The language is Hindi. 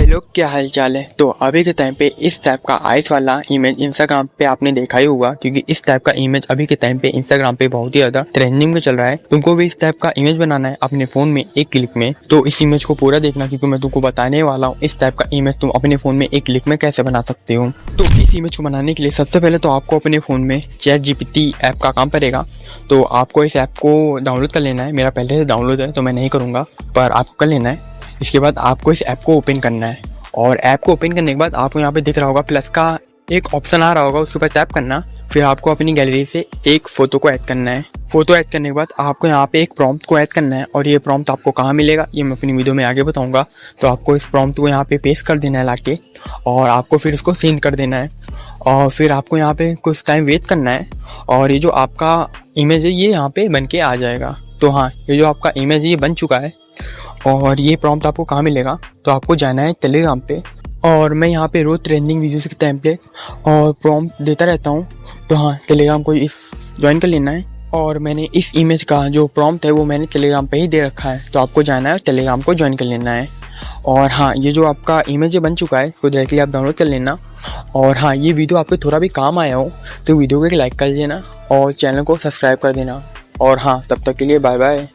लोग, क्या हाल चाल है। तो अभी के टाइम पे इस टाइप का आइस वाला इमेज इंस्टाग्राम पे आपने देखा ही होगा, क्योंकि इस टाइप का इमेज अभी के टाइम पे इंस्टाग्राम पे बहुत ही ज्यादा ट्रेंडिंग में चल रहा है। तुमको भी इस टाइप का इमेज बनाना है अपने फोन में एक क्लिक में, तो इस इमेज को पूरा देखना, क्योंकि मैं तुमको बताने वाला हूँ इस टाइप का इमेज तुम अपने फोन में एक क्लिक में कैसे बना सकते हो। तो इस इमेज को बनाने के लिए सबसे पहले तो आपको अपने फोन में ChatGPT ऐप का काम पड़ेगा। तो आपको इस ऐप को डाउनलोड कर लेना है। मेरा पहले से डाउनलोड है तो मैं नहीं करूँगा, पर आपको कर लेना है। इसके बाद आपको इस ऐप को ओपन करना है, और ऐप को ओपन करने के बाद आपको यहाँ पे दिख रहा होगा प्लस का एक ऑप्शन आ रहा होगा, उसके ऊपर टैप करना। फिर आपको अपनी गैलरी से एक फ़ोटो को ऐड करना है। फ़ोटो ऐड करने के बाद आपको यहाँ पे एक प्रॉम्प्ट को ऐड करना है, और ये प्रॉम्प्ट आपको कहाँ मिलेगा ये मैं अपनी वीडियो में आगे बताऊँगा। तो आपको इस प्रॉम्प्ट को यहाँ पे पेस्ट कर देना है लाके, और आपको फिर इसको सेंड कर देना है, और फिर आपको यहाँ पे कुछ टाइम वेट करना है, और ये जो आपका इमेज है ये यहाँ पे बन के आ जाएगा। तो हाँ, ये जो आपका इमेज है ये बन चुका है। और ये प्रॉम्प्ट आपको कहाँ मिलेगा, तो आपको जाना है टेलीग्राम पे, और मैं यहाँ पे रोज़ ट्रेंडिंग वीडियोस के टेम्पलेट और प्रॉम्प्ट देता रहता हूँ। तो हाँ, टेलीग्राम को इस ज्वाइन कर लेना है। और मैंने इस इमेज का जो प्रॉम्प्ट है वो मैंने टेलीग्राम पे ही दे रखा है, तो आपको जाना है टेलीग्राम को ज्वाइन कर लेना है। और हाँ, ये जो आपका इमेज बन चुका है इसको डायरेक्टली आप डाउनलोड कर लेना। और हाँ, ये वीडियो आपको थोड़ा भी काम आया हो तो वीडियो को एक लाइक कर देना और चैनल को सब्सक्राइब कर देना। और हाँ, तब तक के लिए बाय बाय।